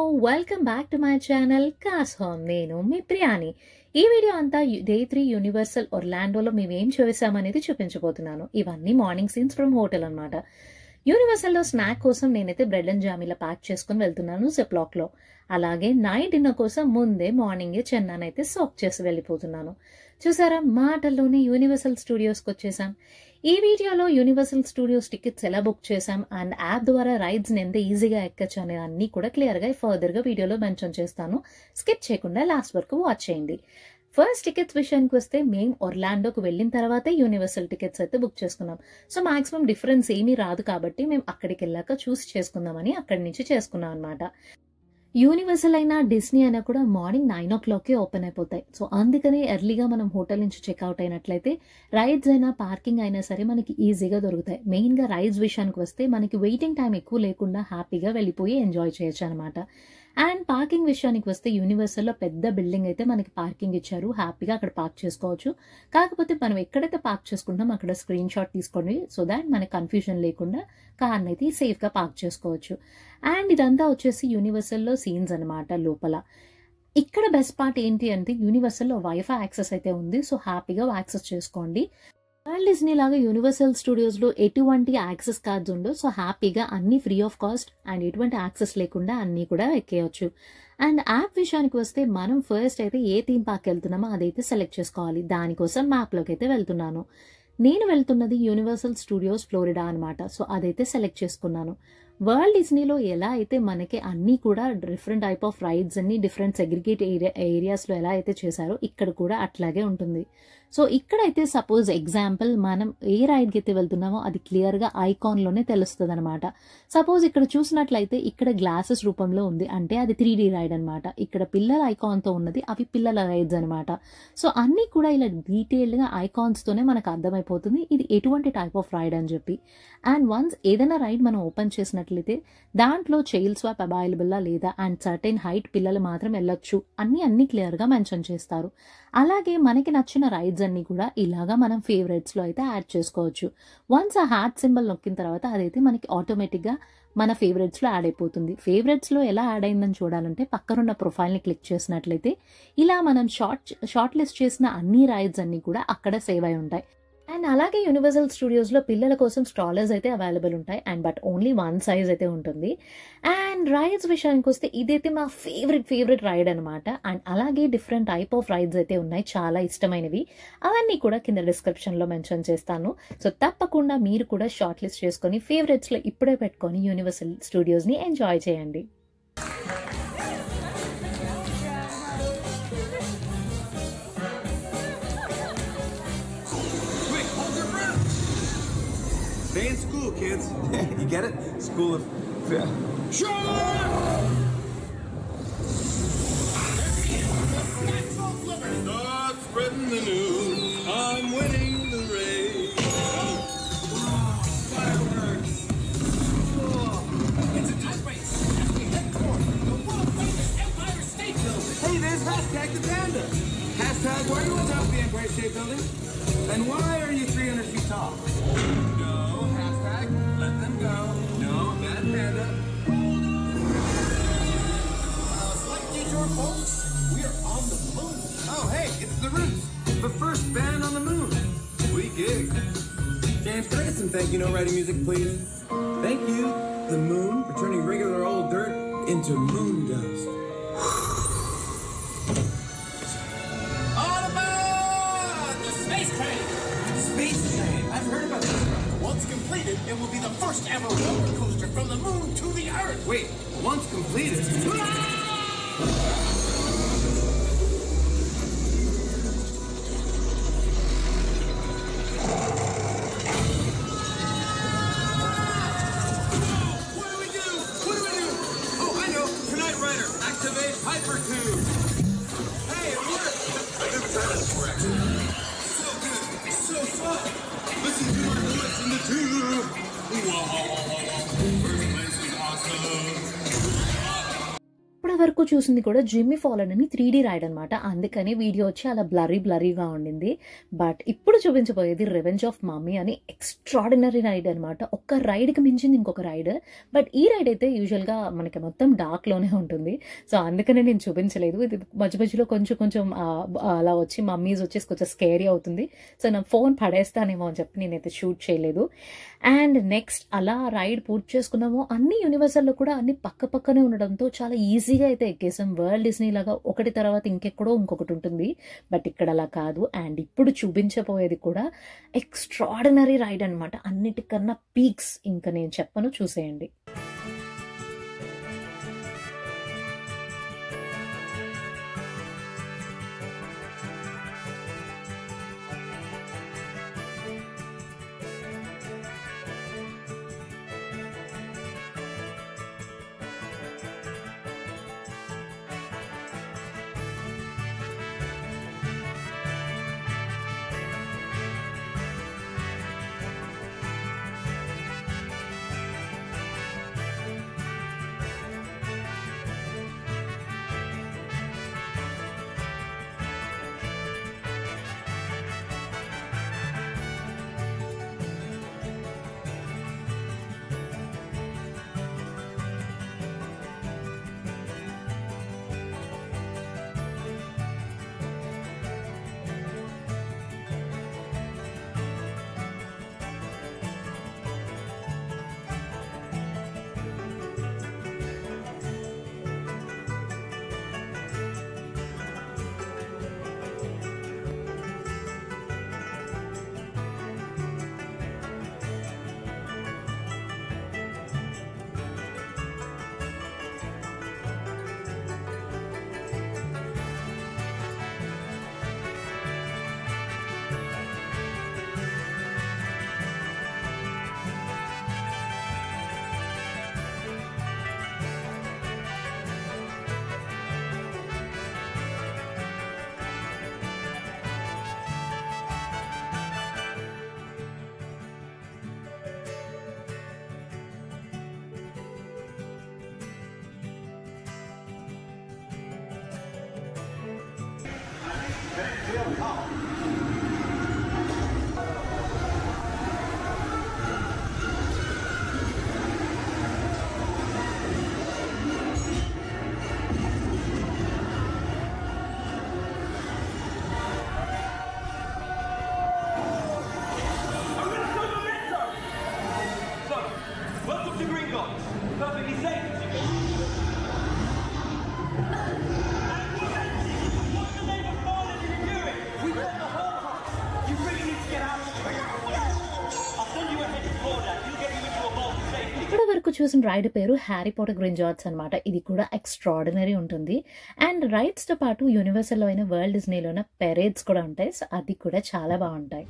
Welcome back to my channel cos home. నేను మీ ప్రియాని. ఈ video అంతా డే 3 యూనివర్సల్ ఒర్లాండోలో మేమేం చేసామనేది చూపించబోతున్నాను. ఇవన్నీ మార్నింగ్ సీన్స్ ఫ్రమ్ హోటల్ అనమాట. యూనివర్సల్లో స్నాక్ కోసం నేనైతే బ్రెడ్ అండ్ జామ్ ఇలా ప్యాక్ చేసుకుని వెళ్తున్నాను జిప్లాక్ లో. అలాగే నైట్ డిన్నర్ కోసం ముందే మార్నింగే చెన్నానైతే సోక్ చేసి వెళ్ళిపోతున్నాను. చూసారా, మాటల్లోనే యూనివర్సల్ స్టూడియోస్కి వచ్చేసాం. ఈ వీడియోలో యూనివర్సల్ స్టూడియోస్ టికెట్స్ ఎలా బుక్ చేసాం అండ్ యాప్ ద్వారా రైడ్స్ ని ఎంత ఈజీగా ఎక్కచ్చు అనే అన్ని కూడా క్లియర్ గా ఫర్దర్ గా వీడియోలో మెన్షన్ చేస్తాను. స్కిప్ చేయకుండా లాస్ట్ వరకు వాచ్ చేయండి. ఫస్ట్ టికెట్స్ విషయానికి వస్తే మేము ఒర్లాండోకి వెళ్ళిన తర్వాతే యూనివర్సల్ టికెట్స్ అయితే బుక్ చేసుకున్నాం. సో మాక్సిమం డిఫరెన్స్ ఏమీ రాదు కాబట్టి మేము అక్కడికి వెళ్ళాక చూసి చేసుకుందామని అక్కడి నుంచి చేసుకున్నాం అనమాట. యూనివర్సల్ అయినా డిస్నీ అయినా కూడా మార్నింగ్ 9 o'clock ఓపెన్ అయిపోతాయి. సో అందుకని ఎర్లీగా మనం హోటల్ నుంచి చెక్అవుట్ అయినట్లయితే రైడ్స్ అయినా పార్కింగ్ అయినా సరే మనకి ఈజీగా దొరుకుతాయి. మెయిన్ గా రైడ్స్ విషయానికి వస్తే మనకి వెయిటింగ్ టైం ఎక్కువ లేకుండా హ్యాపీగా వెళ్ళిపోయి ఎంజాయ్ చేయొచ్చు అనమాట. అండ్ పార్కింగ్ విషయానికి వస్తే యూనివర్సల్లో పెద్ద బిల్డింగ్ అయితే మనకి పార్కింగ్ ఇచ్చారు, హ్యాపీగా అక్కడ పార్క్ చేసుకోవచ్చు. కాకపోతే మనం ఎక్కడైతే పార్క్ చేసుకుంటాం అక్కడ స్క్రీన్ షాట్ తీసుకోండి, సో దాట్ మనకి కన్ఫ్యూజన్ లేకుండా కార్ని అయితే సేఫ్ గా పార్క్ చేసుకోవచ్చు. అండ్ ఇదంతా వచ్చేసి యూనివర్సల్లో సీన్స్ అనమాట. లోపల ఇక్కడ బెస్ట్ పార్ట్ ఏంటి అంటే యూనివర్సల్లో వైఫై యాక్సెస్ అయితే ఉంది, సో హ్యాపీగా యాక్సెస్ చేసుకోండి. వరల్డ్ డిస్నీ లాగా యూనివర్సల్ స్టూడియోస్ లో ఎటువంటి యాక్సెస్ కార్డ్స్ ఉండవు. సో హ్యాపీగా అన్ని ఫ్రీ ఆఫ్ కాస్ట్ అండ్ ఎటువంటి యాక్సెస్ లేకుండా అన్ని కూడా ఎక్కేయచ్చు. అండ్ యాప్ విషయానికి వస్తే మనం ఫస్ట్ అయితే ఏ థీమ్ పార్క్ వెళ్తున్నామో అదైతే సెలెక్ట్ చేసుకోవాలి. దానికోసం మ్యాప్ లోకి అయితే వెళ్తున్నాను. నేను వెళ్తున్నది యూనివర్సల్ స్టూడియోస్ ఫ్లోరిడా అనమాట. సో అదైతే సెలెక్ట్ చేసుకున్నాను. వరల్డ్ డిస్నీలో ఎలా అయితే మనకి అన్ని కూడా డిఫరెంట్ టైప్ ఆఫ్ రైడ్స్ అన్ని డిఫరెంట్ సెగ్రిగేట్ ఏరియాస్ లో ఎలా అయితే చేశారో ఇక్కడ కూడా అట్లాగే ఉంటుంది. సో ఇక్కడైతే సపోజ్ ఎగ్జాంపుల్ మనం ఏ రైడ్ కి అయితే వెళ్తున్నామో అది క్లియర్ గా ఐకాన్ లోనే తెలుస్తుంది అనమాట. సపోజ్ ఇక్కడ చూసినట్లయితే ఇక్కడ గ్లాసెస్ రూపంలో ఉంది అంటే అది 3D రైడ్ అనమాట. ఇక్కడ పిల్లల ఐకాన్ తో ఉన్నది అవి పిల్లల రైడ్స్ అనమాట. సో అన్ని కూడా ఇలా డీటెయిల్డ్ గా ఐకాన్స్ తోనే మనకు అర్థమైపోతుంది ఇది ఎటువంటి టైప్ ఆఫ్ రైడ్ అని చెప్పి. అండ్ వన్స్ ఏదైనా రైడ్ మనం ఓపెన్ చేసినట్లయితే దాంట్లో చైల్డ్ స్వాప్ అవైలబుల్లా లేదా అండ్ సర్టెన్ హైట్ పిల్లలు మాత్రం వెళ్ళొచ్చు అన్ని క్లియర్ గా మెన్షన్ చేస్తారు. అలాగే మనకి నచ్చిన రైడ్స్ అన్ని కూడా ఇలాగా మనం ఫేవరెట్స్ లో అయితే యాడ్ చేసుకోవచ్చు. వన్స్ ఆ హార్ట్ సింబల్ నొక్కిన తర్వాత అదైతే మనకి ఆటోమేటిక్ గా మన ఫేవరెట్స్ లో యాడ్ అయిపోతుంది. ఫేవరెట్స్ లో ఎలా యాడ్ అయిందని చూడాలంటే పక్కనున్న ప్రొఫైల్ ని క్లిక్ చేసినట్లయితే ఇలా మనం షార్ట్ లిస్ట్ చేసిన అన్ని రైడ్స్ అన్ని కూడా అక్కడ సేవ్ అయి ఉంటాయి. అండ్ అలాగే యూనివర్సల్ స్టూడియోస్ లో పిల్లల కోసం స్ట్రాలర్స్ అయితే అవైలబుల్ ఉంటాయి అండ్ బట్ ఓన్లీ 1 size అయితే ఉంటుంది. అండ్ రైడ్స్ విషయానికి వస్తే ఇదైతే మా ఫేవరెట్ రైడ్ అనమాట. అండ్ అలాగే డిఫరెంట్ టైప్ ఆఫ్ రైడ్స్ అయితే ఉన్నాయి, చాలా ఇష్టమైనవి. అవన్నీ కూడా కింద డిస్క్రిప్షన్ లో మెన్షన్ చేస్తాను. సో తప్పకుండా మీరు కూడా షార్ట్ లిస్ట్ చేసుకొని ఫేవరెట్స్ లో ఇప్పుడే పెట్టుకొని యూనివర్సల్ స్టూడియోస్ ని ఎంజాయ్ చేయండి. Stay in school, kids. You get it? School of... Sure! Start spreading the news. I'm winning the race. Fireworks. It's a tight race as we head toward the world-famous Empire State Building. Hey, there's hashtag the panda. Hashtag, why are you on top of the Empire State Building? And why are you 300 feet tall? Let them go. No, bad panda. Hold on. Slight detour, folks. We are on the moon. Oh, hey, it's the Roots. The first band on the moon. Sweet gig. James, can I get some thank you note writing music, please? Thank you, the moon, for turning regular old dirt into moon dust. Autobahn! The space train! Space train? I've heard about this. Once completed, it will be the first ever roller coaster from the moon to the earth. Wait, once completed? What do we do? Oh, I know. Tonight Rider, activate Hypertube. Hey, it worked. I never tried that before, actually. So good. So fun. Listen to our voice in the tube. Whoa. First place is awesome. ఇప్పుడు ఇప్పటి వరకు చూసింది కూడా Jimmy fallen అని 3D ride అనమాట. అందుకని video వచ్చి అలా బ్లరీగా ఉండింది. బట్ ఇప్పుడు చూపించబోయేది రివెంజ్ ఆఫ్ మమ్మీ అని ఎక్స్ట్రాడినరీ రైడ్ అనమాట. ఒక్క రైడ్కి మించింది ఇంకొక రైడ్. బట్ ఈ రైడ్ అయితే యూజువల్గా మనకి మొత్తం డార్క్లోనే ఉంటుంది. సో అందుకనే నేను చూపించలేదు. ఇది మధ్యలో కొంచెం అలా వచ్చి మమ్మీస్ వచ్చేసి కొంచెం స్కేరీ అవుతుంది. సో నా ఫోన్ పడేస్తానేమో అని చెప్పి నేనైతే షూట్ చేయలేదు. అండ్ నెక్స్ట్ అలా రైడ్ పూర్తి చేసుకున్నాము. అన్ని యూనివర్సల్లో కూడా అన్ని పక్కనే ఉండడంతో చాలా ఈజీగా అయితే ఎక్కేసాం. వరల్డ్ డిస్నీ లాగా ఒకటి తర్వాత ఇంకెక్కడో ఇంకొకటి ఉంటుంది. బట్ ఇక్కడ అలా కాదు. అండ్ ఇప్పుడు చూపించబోయేది కూడా ఎక్స్ట్రాడినరీ రైడ్ అనమాట. అన్నిటికన్నా పీక్స్ ఇంకా నేను చెప్పను, చూసేయండి. ఇప్పటి వరకు చూసిన రైడ్ పేరు హ్యారీ పాటర్ గ్రింజార్ట్స్ అనమాట. ఇది కూడా ఎక్స్ట్రాడినరీ ఉంటుంది. అండ్ రైడ్స్ తో పాటు యూనివర్సల్లో అయిన వరల్డ్ డిస్నీలో పెరేడ్స్ కూడా ఉంటాయి. సో అది కూడా చాలా బాగుంటాయి.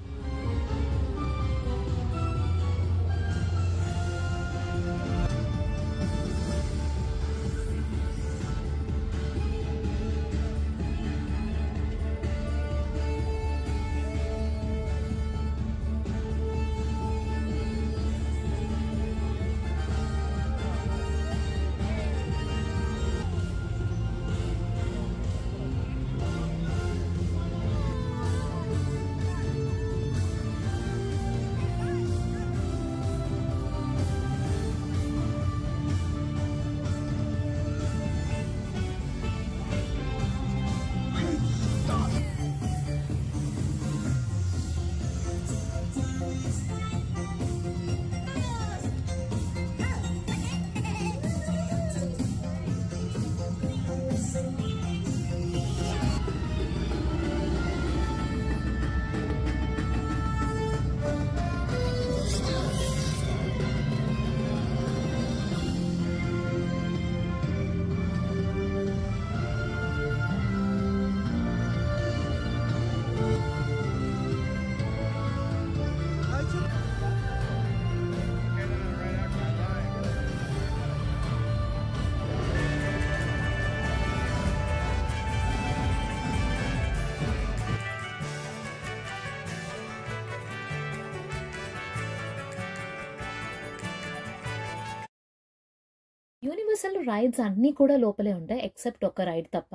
యూనివర్సల్ రైడ్స్ అన్నీ కూడా లోపలే ఉంటాయి ఎక్సెప్ట్ ఒక రైడ్ తప్ప.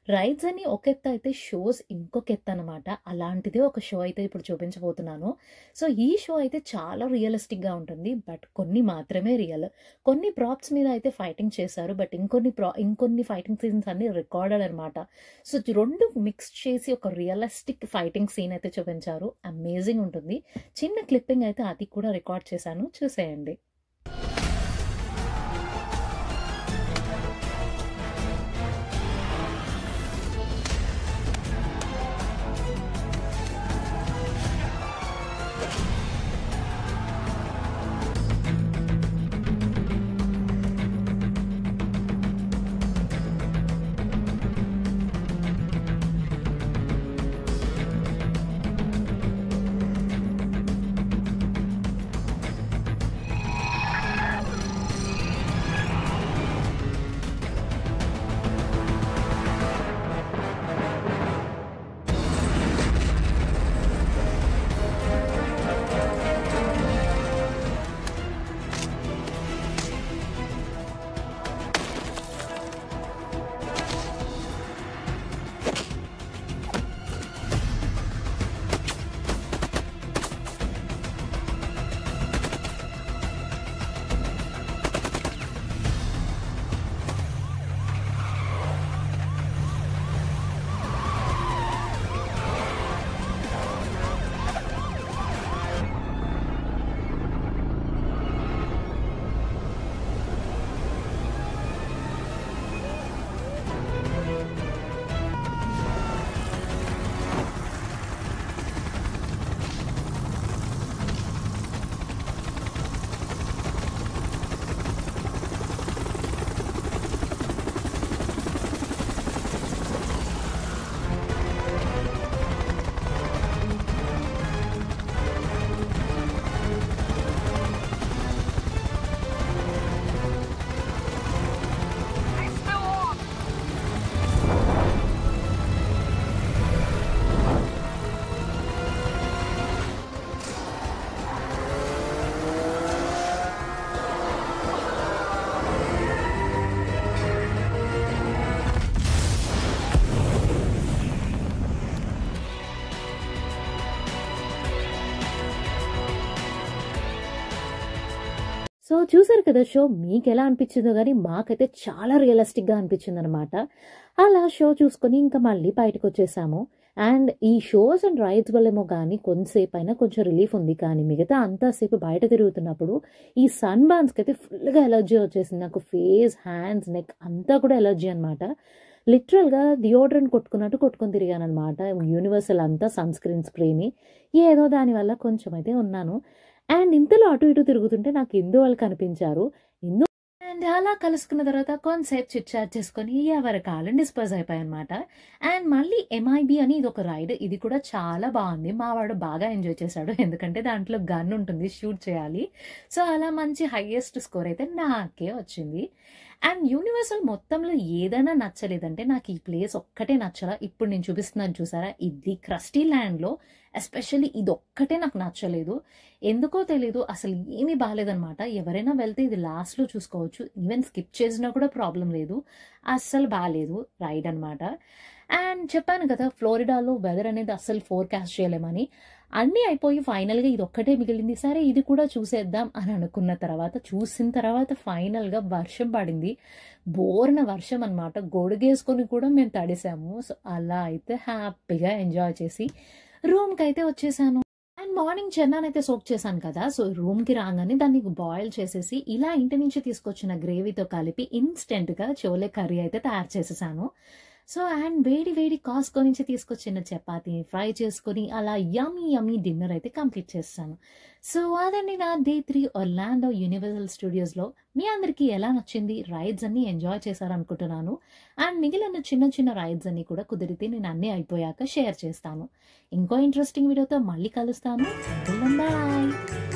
రైడ్స్ అని ఒక ఎత్తు అయితే షోస్ ఇంకొక ఎత్తు అనమాట. అలాంటిదే ఒక షో అయితే ఇప్పుడు చూపించబోతున్నాను. సో ఈ షో అయితే చాలా రియలిస్టిక్గా ఉంటుంది, బట్ కొన్ని మాత్రమే రియల్. కొన్ని ప్రాప్స్ మీద అయితే ఫైటింగ్ చేశారు, బట్ ఇంకొన్ని ఫైటింగ్ సీన్స్ అన్ని రికార్డెడ్ అనమాట. సో రెండు మిక్స్ చేసి ఒక రియలిస్టిక్ ఫైటింగ్ సీన్ అయితే చూపించారు. అమేజింగ్ ఉంటుంది. చిన్న క్లిప్పింగ్ అయితే అది కూడా రికార్డ్ చేశాను, చూసేయండి. సో చూసారు కదా షో, మీకు ఎలా అనిపించిందో కానీ మాకైతే చాలా రియలిస్టిక్గా అనిపించింది అనమాట. అలా షో చూసుకొని ఇంకా మళ్ళీ బయటకు వచ్చేసాము. అండ్ ఈ షోస్ అండ్ రైడ్స్ వల్లేమో కానీ కొంతసేపు అయినా కొంచెం రిలీఫ్ ఉంది, కానీ మిగతా అంతసేపు బయట తిరుగుతున్నప్పుడు ఈ సన్ బర్న్స్కి అయితే ఫుల్గా ఎలర్జీ వచ్చేసింది. నాకు ఫేస్, హ్యాండ్స్, నెక్ అంతా కూడా ఎలర్జీ అనమాట. లిటరల్గా డియోడ్రెంట్ కొట్టుకొని తిరిగాను అనమాట. యూనివర్సల్ అంతా సన్ స్క్రీన్ స్ప్రేని, ఏదో దానివల్ల కొంచెం అయితే ఉన్నాను. అండ్ ఇంతలో అటు ఇటు తిరుగుతుంటే నాకు ఇందు వాళ్ళు కనిపించారు. అండ్ అలా కలుసుకున్న తర్వాత కొంతసేపు చిట్ చాట్ చేసుకొని ఎవరి కాలం డిస్పోజ్ అయిపోయాయి అనమాట. అండ్ మళ్ళీ MIB అని ఇది ఒక రైడ్, ఇది కూడా చాలా బాగుంది. మా వాడు బాగా ఎంజాయ్ చేశాడు, ఎందుకంటే దాంట్లో గన్ ఉంటుంది, షూట్ చేయాలి. సో అలా మంచి హైయెస్ట్ స్కోర్ అయితే నాకే వచ్చింది. అండ్ యూనివర్సల్ మొత్తంలో ఏదైనా నచ్చలేదంటే నాకు ఈ ప్లేస్ ఒక్కటే నచ్చలా. ఇప్పుడు నేను చూపిస్తున్నాను చూసారా, ఇది క్రస్టీ ల్యాండ్లో ఎస్పెషల్లీ ఇది ఒక్కటే నాకు నచ్చలేదు. ఎందుకో తెలీదు, అసలు ఏమీ బాగాలేదనమాట. ఎవరైనా వెళ్తే ఇది లాస్ట్లో చూసుకోవచ్చు, ఈవెన్ స్కిప్ చేసినా కూడా ప్రాబ్లం లేదు. అస్సలు బాగాలేదు రైడ్ అనమాట. అండ్ చెప్పాను కదా, ఫ్లోరిడాలో వెదర్ అనేది అస్సలు ఫోర్కాస్ట్ చేయలేమని. అన్నీ అయిపోయి ఫైనల్గా ఇది ఒక్కటే మిగిలింది. సరే ఇది కూడా చూసేద్దాం అని అనుకున్న తర్వాత, చూసిన తర్వాత ఫైనల్గా వర్షం పడింది. బోర్న వర్షం అనమాట. గొడుగేసుకొని కూడా మేము తడిసాము. సో అలా అయితే హ్యాపీగా ఎంజాయ్ చేసి రూమ్కి అయితే వచ్చేసాను. అండ్ మార్నింగ్ చెన్నానైతే సోక్ చేశాను కదా, సో రూమ్కి రాగానే దాన్ని బాయిల్ చేసేసి ఇలా ఇంటి నుంచి తీసుకొచ్చిన గ్రేవీతో కలిపి ఇన్స్టెంట్గా చోలే కర్రీ అయితే తయారు చేసేసాను. సో అండ్ వేడి వేడి కాస్కో నుంచి తీసుకొచ్చిన చపాతీని ఫ్రై చేసుకొని అలా యమ్మీ డిన్నర్ అయితే కంప్లీట్ చేస్తాను. సో అదండి నా Day 3 ఒర్లాండో యూనివర్సల్ స్టూడియోస్లో. మీ అందరికీ ఎలా నచ్చింది? రైడ్స్ అన్ని ఎంజాయ్ చేశారనుకుంటున్నాను. అండ్ మిగిలిన చిన్న చిన్న రైడ్స్ అన్ని కూడా కుదిరితే నేను అన్నీ అయిపోయాక షేర్ చేస్తాను. ఇంకో ఇంట్రెస్టింగ్ వీడియోతో మళ్ళీ కలుస్తాను. బాయ్.